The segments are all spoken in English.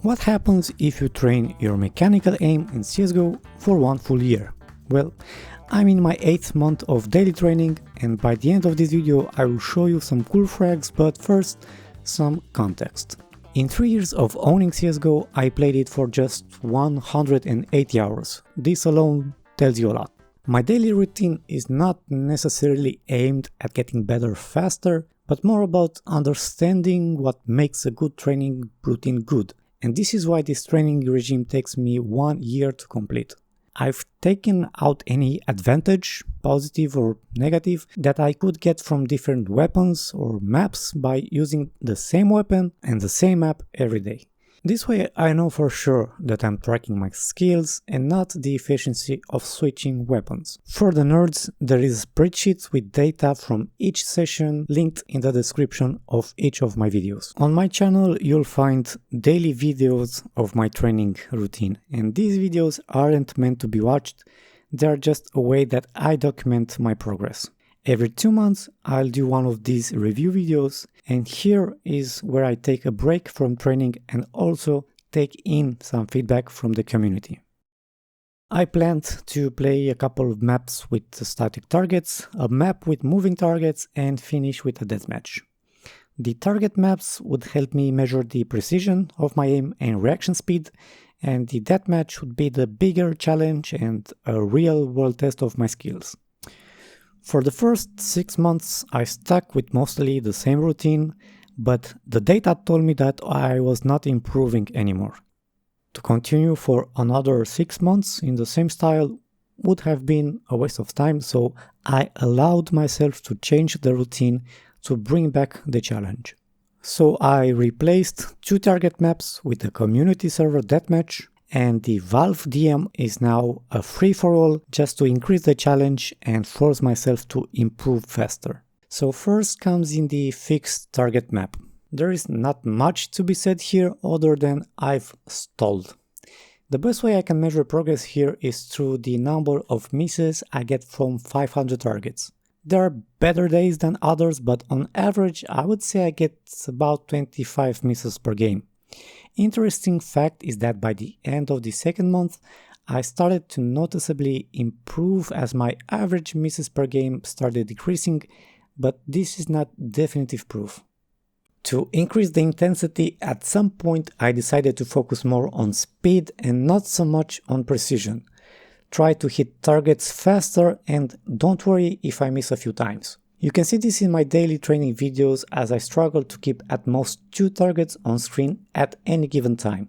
What happens if you train your mechanical aim in CSGO for one full year? Well, I'm in my 8th month of daily training, and by the end of this video I will show you some cool frags, but first some context. In 3 years of owning CSGO, I played it for just 180 hours. This alone tells you a lot. My daily routine is not necessarily aimed at getting better faster, but more about understanding what makes a good training routine good. And this is why this training regime takes me 1 year to complete. I've taken out any advantage, positive or negative, that I could get from different weapons or maps by using the same weapon and the same map every day. This way I know for sure that I'm tracking my skills and not the efficiency of switching weapons. For the nerds, there is a spreadsheet with data from each session linked in the description of each of my videos. On my channel you'll find daily videos of my training routine, and these videos aren't meant to be watched, they are just a way that I document my progress. Every 2 months I'll do one of these review videos, and here is where I take a break from training and also take in some feedback from the community. I planned to play a couple of maps with static targets, a map with moving targets, and finish with a deathmatch. The target maps would help me measure the precision of my aim and reaction speed, and the deathmatch would be the bigger challenge and a real world test of my skills. For the first 6 months I stuck with mostly the same routine, but the data told me that I was not improving anymore. To continue for another 6 months in the same style would have been a waste of time, so I allowed myself to change the routine to bring back the challenge. So I replaced 2 target maps with a community server deathmatch, and the Valve DM is now a free-for-all just to increase the challenge and force myself to improve faster. So first comes in the fixed target map. There is not much to be said here other than I've stalled. The best way I can measure progress here is through the number of misses I get from 500 targets. There are better days than others, but on average I would say I get about 25 misses per game. Interesting fact is that by the end of the 2nd month, I started to noticeably improve as my average misses per game started decreasing, but this is not definitive proof. To increase the intensity, at some point I decided to focus more on speed and not so much on precision. Try to hit targets faster and don't worry if I miss a few times. You can see this in my daily training videos as I struggle to keep at most 2 targets on screen at any given time.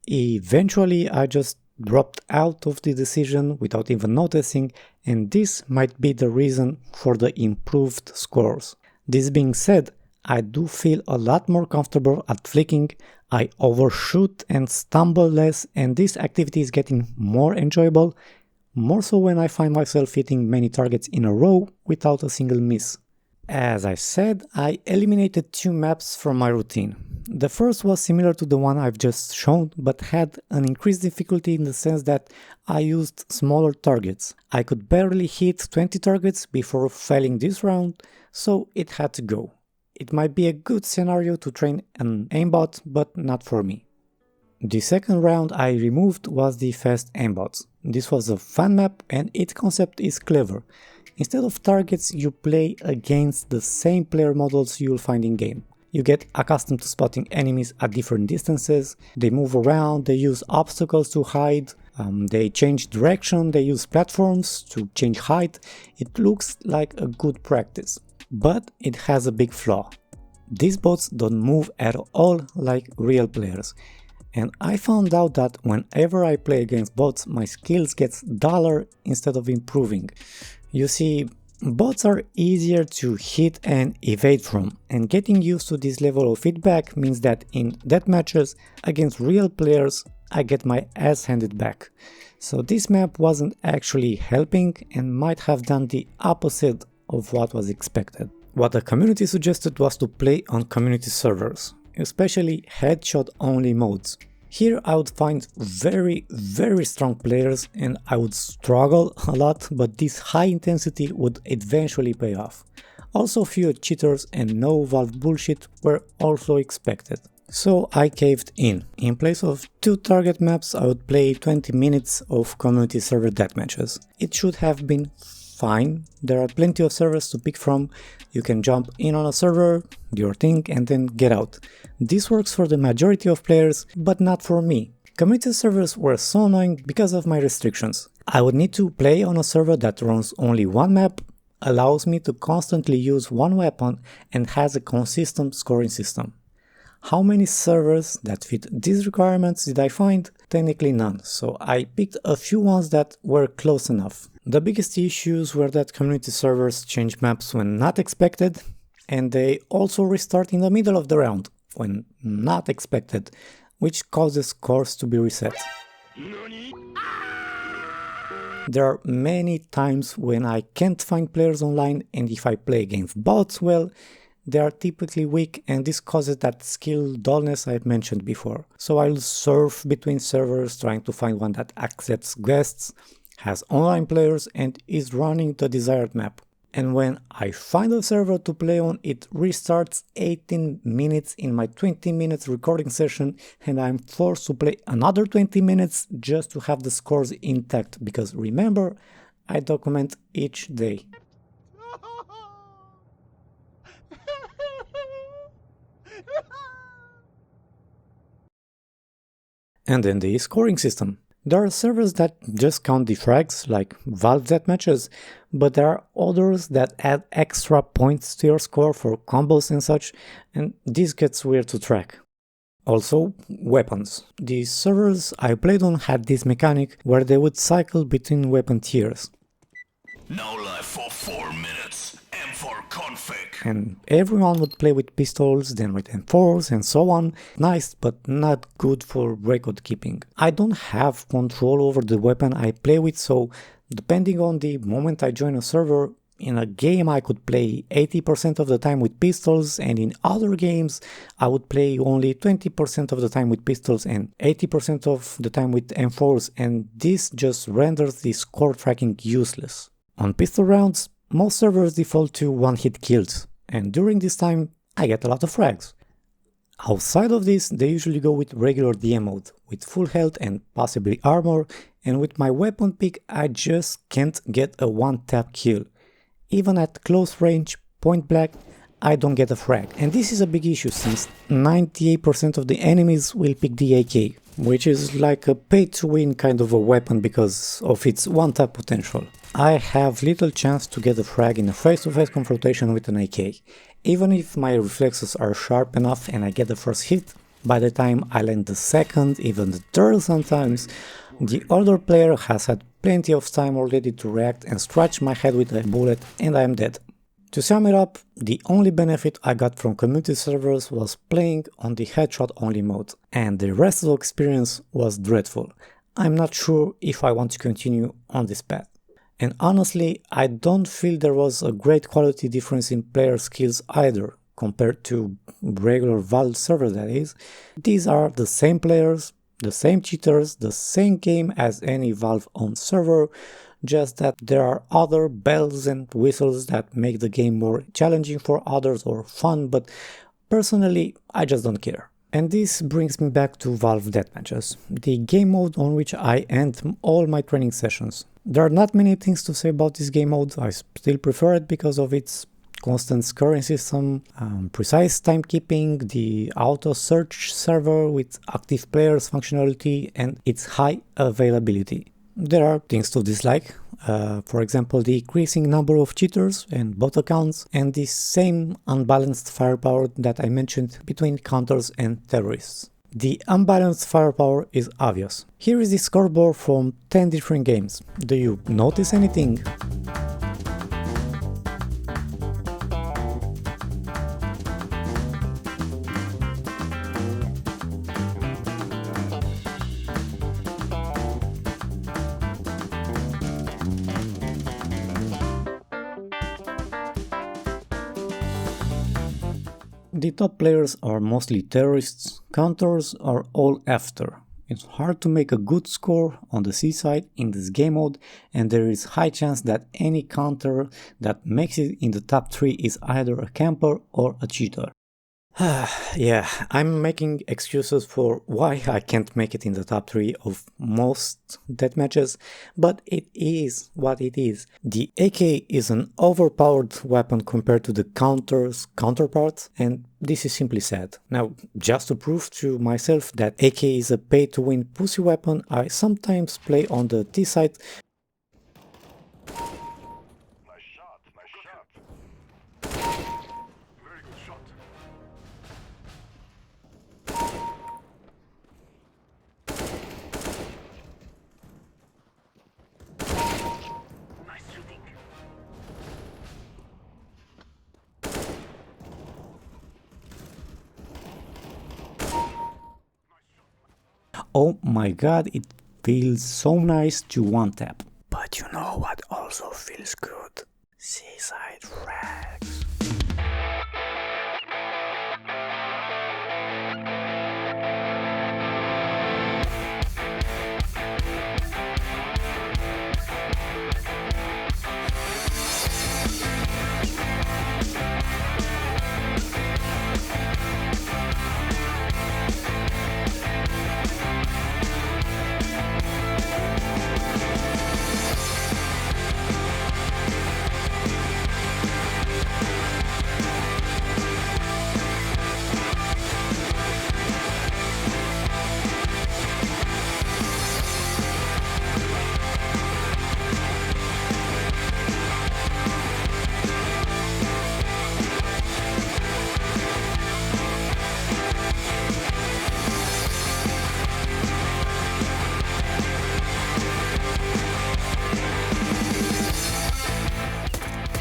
Eventually I just dropped out of the decision without even noticing, and this might be the reason for the improved scores. This being said, I do feel a lot more comfortable at flicking, I overshoot and stumble less, and this activity is getting more enjoyable. More so when I find myself hitting many targets in a row without a single miss. As I said, I eliminated 2 maps from my routine. The first was similar to the one I've just shown, but had an increased difficulty in the sense that I used smaller targets. I could barely hit 20 targets before failing this round, so it had to go. It might be a good scenario to train an aimbot, but not for me. The second round I removed was the fast aimbots. This was a fun map and its concept is clever. Instead of targets, you play against the same player models you'll find in game. You get accustomed to spotting enemies at different distances, they move around, they use obstacles to hide, they change direction, they use platforms to change height. It looks like a good practice, but it has a big flaw. These bots don't move at all like real players. And I found out that whenever I play against bots, my skills get duller instead of improving. You see, bots are easier to hit and evade from, and getting used to this level of feedback means that in deathmatches against real players, I get my ass handed back. So this map wasn't actually helping and might have done the opposite of what was expected. What the community suggested was to play on community servers, especially headshot only modes. Here I would find very strong players and I would struggle a lot, but this high intensity would eventually pay off. Also fewer cheaters and no Valve bullshit were also expected. So I caved in. In place of 2 target maps, I would play 20 minutes of community server deathmatches. It should have been fine. There are plenty of servers to pick from. You can jump in on a server, do your thing, and then get out. This works for the majority of players, but not for me. Community servers were so annoying because of my restrictions. I would need to play on a server that runs only one map, allows me to constantly use one weapon, and has a consistent scoring system. How many servers that fit these requirements did I find? Technically none, so I picked a few ones that were close enough. The biggest issues were that community servers change maps when not expected, and they also restart in the middle of the round when not expected, which causes scores to be reset. There are many times when I can't find players online, and if I play against bots, well, they are typically weak, and this causes that skill dullness I've mentioned before. So I'll surf between servers trying to find one that accepts guests, has online players, and is running the desired map. And when I find a server to play on, it restarts 18 minutes in my 20 minutes recording session, and I'm forced to play another 20 minutes just to have the scores intact, because remember, I document each day. And then the scoring system. There are servers that just count the frags, like Valve deathmatches, but there are others that add extra points to your score for combos and such, and this gets weird to track. Also, weapons. The servers I played on had this mechanic where they would cycle between weapon tiers. No life for 4 minutes, M for config. And everyone would play with pistols, then with M4s and so on. Nice, but not good for record keeping. I don't have control over the weapon I play with, so depending on the moment I join a server, in a game I could play 80% of the time with pistols, and in other games I would play only 20% of the time with pistols and 80% of the time with M4s, and this just renders the score tracking useless. On pistol rounds, most servers default to one-hit kills, and during this time I get a lot of frags. Outside of this, they usually go with regular DM mode, with full health and possibly armor, and with my weapon pick I just can't get a one-tap kill. Even at close range, point blank, I don't get a frag, and this is a big issue since 98% of the enemies will pick the AK, which is like a pay-to-win kind of a weapon because of its one-tap potential. I have little chance to get a frag in a face-to-face confrontation with an AK. Even if my reflexes are sharp enough and I get the first hit, by the time I land the second, even the third sometimes, the other player has had plenty of time already to react and scratch my head with a bullet and I am dead. To sum it up, the only benefit I got from community servers was playing on the headshot only mode, and the rest of the experience was dreadful. I'm not sure if I want to continue on this path. And honestly, I don't feel there was a great quality difference in player skills either, compared to regular Valve server that is. These are the same players, the same cheaters, the same game as any Valve-owned server, just that there are other bells and whistles that make the game more challenging for others or fun, but personally, I just don't care. And this brings me back to Valve Deathmatches, the game mode on which I end all my training sessions. There are not many things to say about this game mode. I still prefer it because of its constant scoring system, precise timekeeping, the auto search server with active players functionality, and its high availability. There are things to dislike, for example the increasing number of cheaters and bot accounts, and the same unbalanced firepower that I mentioned between counters and terrorists. The unbalanced firepower is obvious. Here is the scoreboard from 10 different games. Do you notice anything? The top players are mostly terrorists, counters are all after. It's hard to make a good score on the C side in this game mode, and there is high chance that any counter that makes it in the top 3 is either a camper or a cheater. Yeah, I'm making excuses for why I can't make it in the top 3 of most deathmatches, but it is what it is. The AK is an overpowered weapon compared to the counterparts, and this is simply sad. Now, just to prove to myself that AK is a pay-to-win pussy weapon, I sometimes play on the T side. Oh my god, it feels so nice to one tap. But you know what also feels good? Seaside Frags.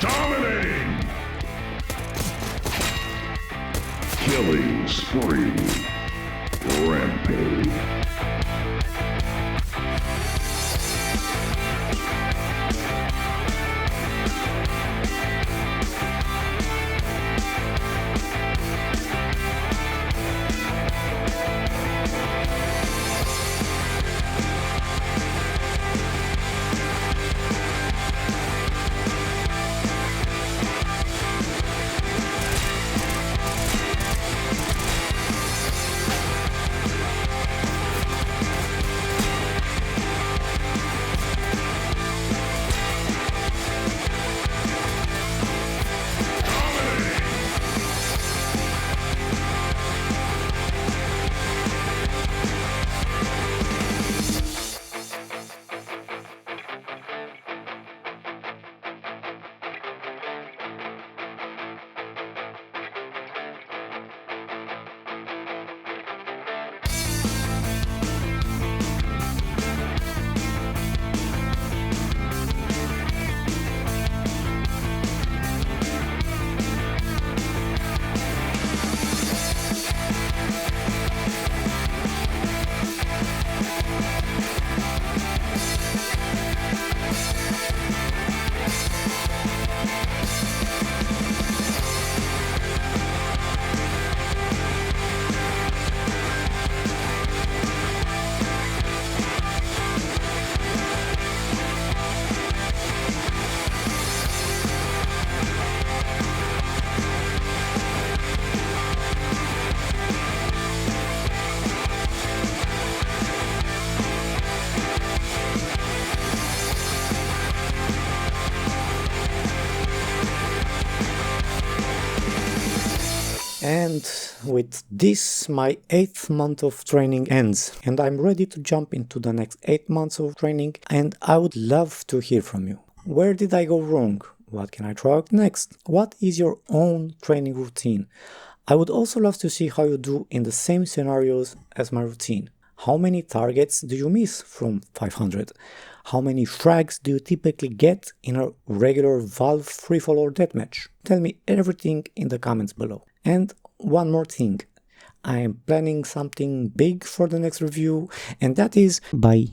Dominating! Killing spree. Rampage. And with this, my 8th month of training ends, and I'm ready to jump into the next 8 months of training, and I would love to hear from you. Where did I go wrong? What can I try out next? What is your own training routine? I would also love to see how you do in the same scenarios as my routine. How many targets do you miss from 500? How many frags do you typically get in a regular Valve free-for-all or deathmatch? Tell me everything in the comments below. And one more thing, I am planning something big for the next review, and that is... Bye.